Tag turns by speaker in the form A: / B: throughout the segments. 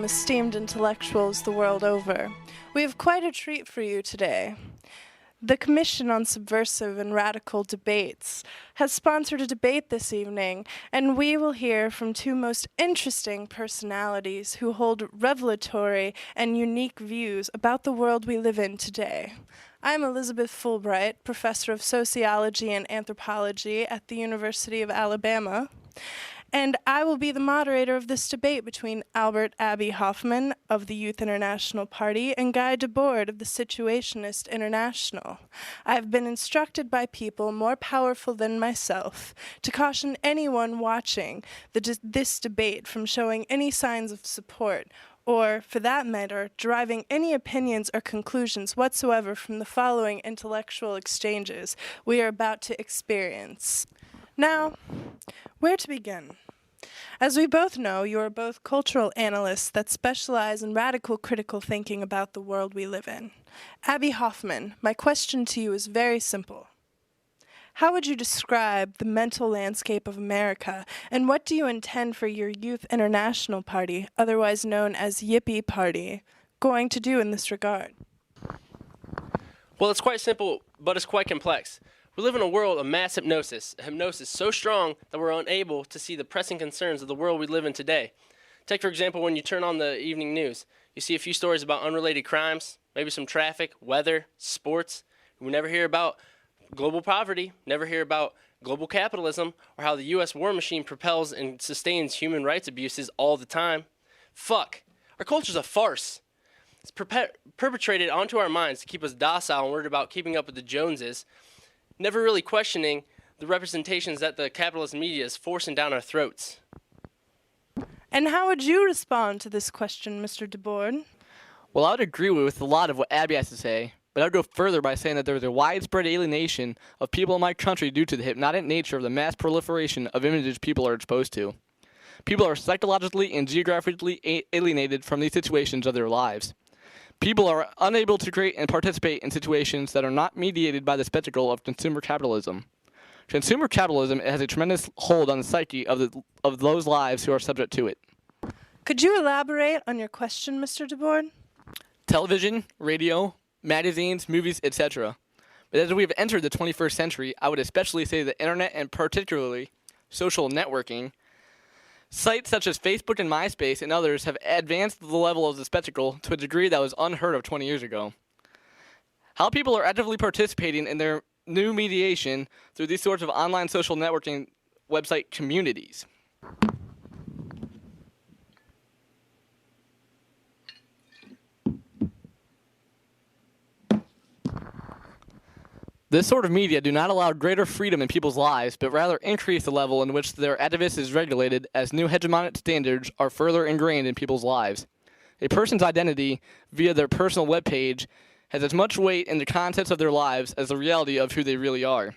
A: esteemed intellectuals the world over. We have quite a treat for you today. The Commission on Subversive and Radical Debates has sponsored a debate this evening, and we will hear from two most interesting personalities who hold revelatory and unique views about the world we live in today. I'm Elizabeth Fulbright, professor of sociology and anthropology at the University of Alabama, and I will be the moderator of this debate between Albert Abbey Hoffman of the Youth International Party and Guy Debord of the Situationist International. I have been instructed by people more powerful than myself to caution anyone watching this debate from showing any signs of support or, for that matter, deriving any opinions or conclusions whatsoever from the following intellectual exchanges we are about to experience. Now, where to begin? As we both know, you are both cultural analysts that specialize in radical critical thinking about the world we live in. Abbey Hoffman, my question to you is very simple. How would you describe the mental landscape of America, and what do you intend for your Youth International Party, otherwise known as Yippie Party, going to do in this regard?
B: Well, it's quite simple, but it's quite complex. We live in a world of mass hypnosis, a hypnosis so strong that we're unable to see the pressing concerns of the world we live in today. Take, for example, when you turn on the evening news, you see a few stories about unrelated crimes, maybe some traffic, weather, sports. We never hear about global poverty, never hear about global capitalism, or how the U.S. war machine propels and sustains human rights abuses all the time. Fuck. Our culture's a farce. It's perpetrated onto our minds to keep us docile and worried about keeping up with the Joneses, never really questioning the representations that the capitalist media is forcing down our throats.
A: And how would you respond to this question, Mr. Debord?
C: Well, I would agree with a lot of what Abby has to say, but I would go further by saying that there is a widespread alienation of people in my country due to the hypnotic nature of the mass proliferation of images people are exposed to. People are psychologically and geographically alienated from these situations of their lives. People are unable to create and participate in situations that are not mediated by the spectacle of consumer capitalism. Consumer capitalism has a tremendous hold on the psyche of those lives who are subject to it.
A: Could you elaborate on your question, Mr. Debord?
C: Television, radio, magazines, movies, etc. But as we have entered the 21st century, I would especially say the internet and particularly social networking, sites such as Facebook and MySpace and others have advanced the level of the spectacle to a degree that was unheard of 20 years ago. How people are actively participating in their new mediation through these sorts of online social networking website communities. This sort of media do not allow greater freedom in people's lives, but rather increase the level in which their activism is regulated as new hegemonic standards are further ingrained in people's lives. A person's identity via their personal webpage has as much weight in the contents of their lives as the reality of who they really are.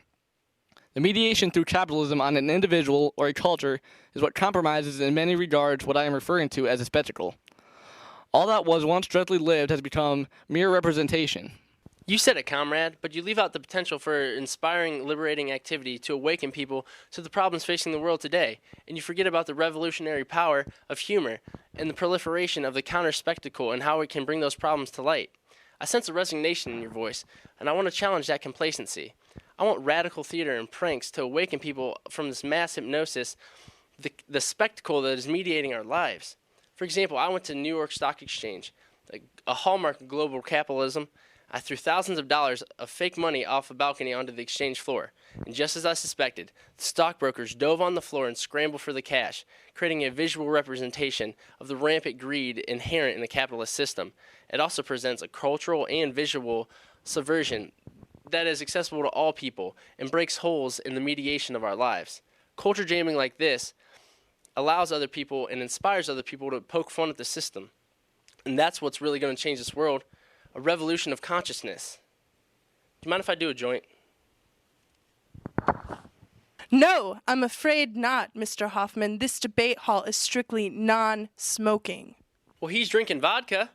C: The mediation through capitalism on an individual or a culture is what compromises in many regards what I am referring to as a spectacle. All that was once directly lived has become mere representation.
B: You said it, comrade, but you leave out the potential for inspiring, liberating activity to awaken people to the problems facing the world today, and you forget about the revolutionary power of humor and the proliferation of the counter-spectacle and how it can bring those problems to light. I sense a resignation in your voice, and I want to challenge that complacency. I want radical theater and pranks to awaken people from this mass hypnosis, the spectacle that is mediating our lives. For example, I went to New York Stock Exchange, a hallmark of global capitalism. I threw thousands of dollars of fake money off a balcony onto the exchange floor, and just as I suspected, the stockbrokers dove on the floor and scrambled for the cash, creating a visual representation of the rampant greed inherent in the capitalist system. It also presents a cultural and visual subversion that is accessible to all people and breaks holes in the mediation of our lives. Culture jamming like this allows other people and inspires other people to poke fun at the system, and that's what's really going to change this world. A revolution of consciousness. Do you mind if I do a joint?
A: No, I'm afraid not, Mr. Hoffman. This debate hall is strictly non-smoking.
B: Well, he's drinking vodka.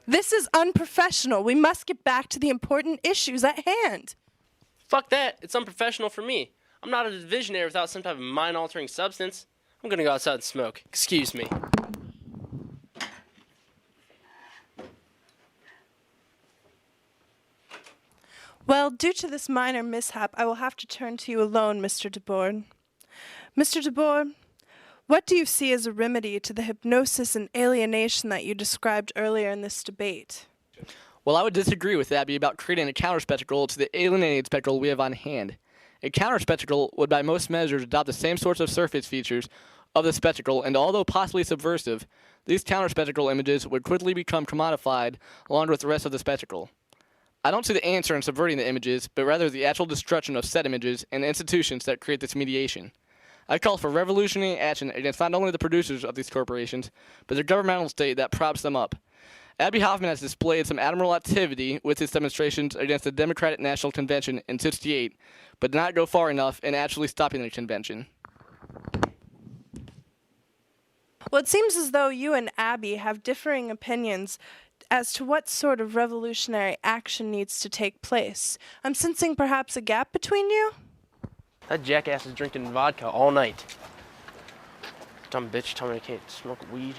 A: This is unprofessional. We must get back to the important issues at hand.
B: Fuck that. It's unprofessional for me. I'm not a visionary without some type of mind-altering substance. I'm gonna go outside and smoke. Excuse me.
A: Well, due to this minor mishap, I will have to turn to you alone, Mr. Debord. Mr. Debord, what do you see as a remedy to the hypnosis and alienation that you described earlier in this debate?
C: Well, I would disagree with Abby about creating a counter-spectacle to the alienating spectacle we have on hand. A counter-spectacle would by most measures adopt the same sorts of surface features of the spectacle, and although possibly subversive, these counter-spectacle images would quickly become commodified along with the rest of the spectacle. I don't see the answer in subverting the images, but rather the actual destruction of said images and the institutions that create this mediation. I call for revolutionary action against not only the producers of these corporations, but the governmental state that props them up. Abby Hoffman has displayed some admirable activity with his demonstrations against the Democratic National Convention in '68, but did not go far enough in actually stopping the convention.
A: Well, it seems as though you and Abby have differing opinions as to what sort of revolutionary action needs to take place. I'm sensing perhaps a gap between you?
B: That jackass is drinking vodka all night. Dumb bitch telling me I can't smoke weed.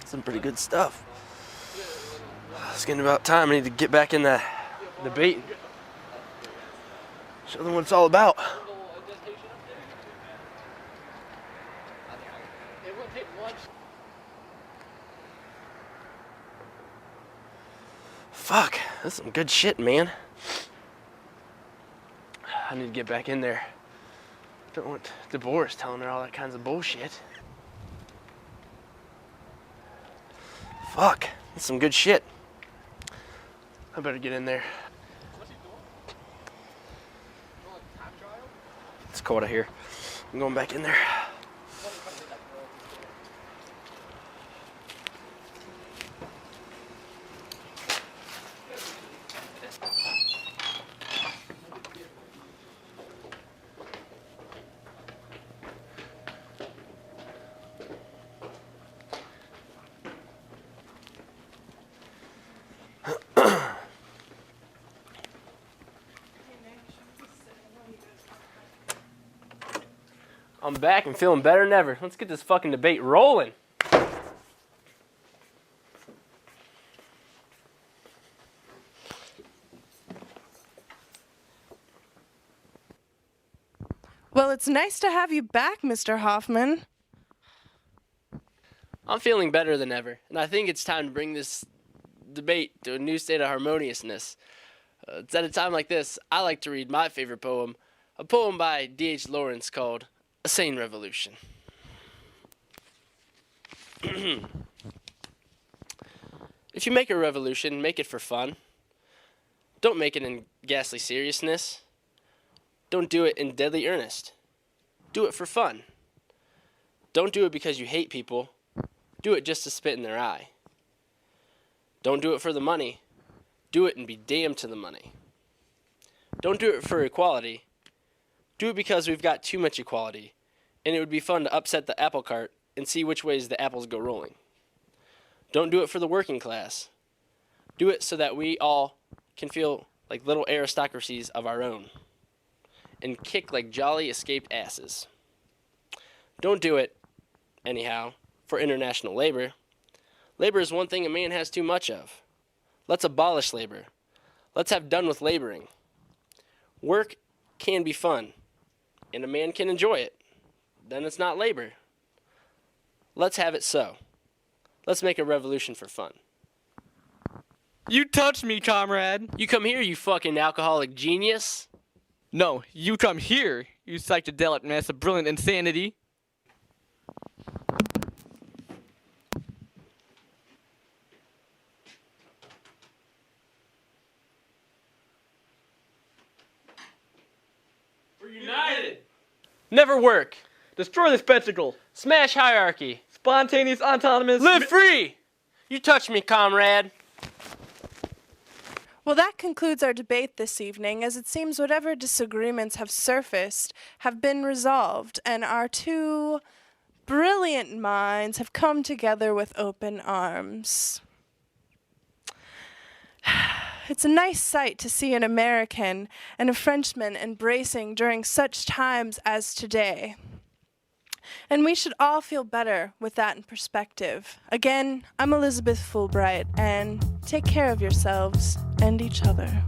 B: Some pretty good stuff. It's getting about time. I need to get back in the debate. Show them what it's all about. Fuck, that's some good shit, man. I need to get back in there. Don't want Debord telling her all that kinds of bullshit. Fuck, that's some good shit. I better get in there. It's cold out here. I'm going back in there. I'm back and feeling better than ever. Let's get this fucking debate rolling.
A: Well, it's nice to have you back, Mr. Hoffman.
B: I'm feeling better than ever, and I think it's time to bring this debate to a new state of harmoniousness. It's at a time like this, I like to read my favorite poem, a poem by D.H. Lawrence called A Sane Revolution. If you make a revolution, make it for fun. Don't make it in ghastly seriousness. Don't do it in deadly earnest. Do it for fun. Don't do it because you hate people. Do it just to spit in their eye. Don't do it for the money. Do it and be damned to the money. Don't do it for equality. Do it because we've got too much equality, and it would be fun to upset the apple cart and see which ways the apples go rolling. Don't do it for the working class. Do it so that we all can feel like little aristocracies of our own and kick like jolly escaped asses. Don't do it, anyhow, for international labor. Labor is one thing a man has too much of. Let's abolish labor. Let's have done with laboring. Work can be fun, and a man can enjoy it. Then it's not labor. Let's have it so. Let's make a revolution for fun.
C: You touched me, comrade.
B: You come here, you fucking alcoholic genius.
C: No, you come here, you psychedelic mass of brilliant insanity.
B: We're united. Never work.
C: Destroy the spectacle.
B: Smash hierarchy.
C: Spontaneous autonomous.
B: Live free. You touch me, comrade.
A: Well, that concludes our debate this evening, as it seems whatever disagreements have surfaced have been resolved, and our two brilliant minds have come together with open arms. It's a nice sight to see an American and a Frenchman embracing during such times as today. And we should all feel better with that in perspective. Again, I'm Elizabeth Fulbright, and take care of yourselves and each other.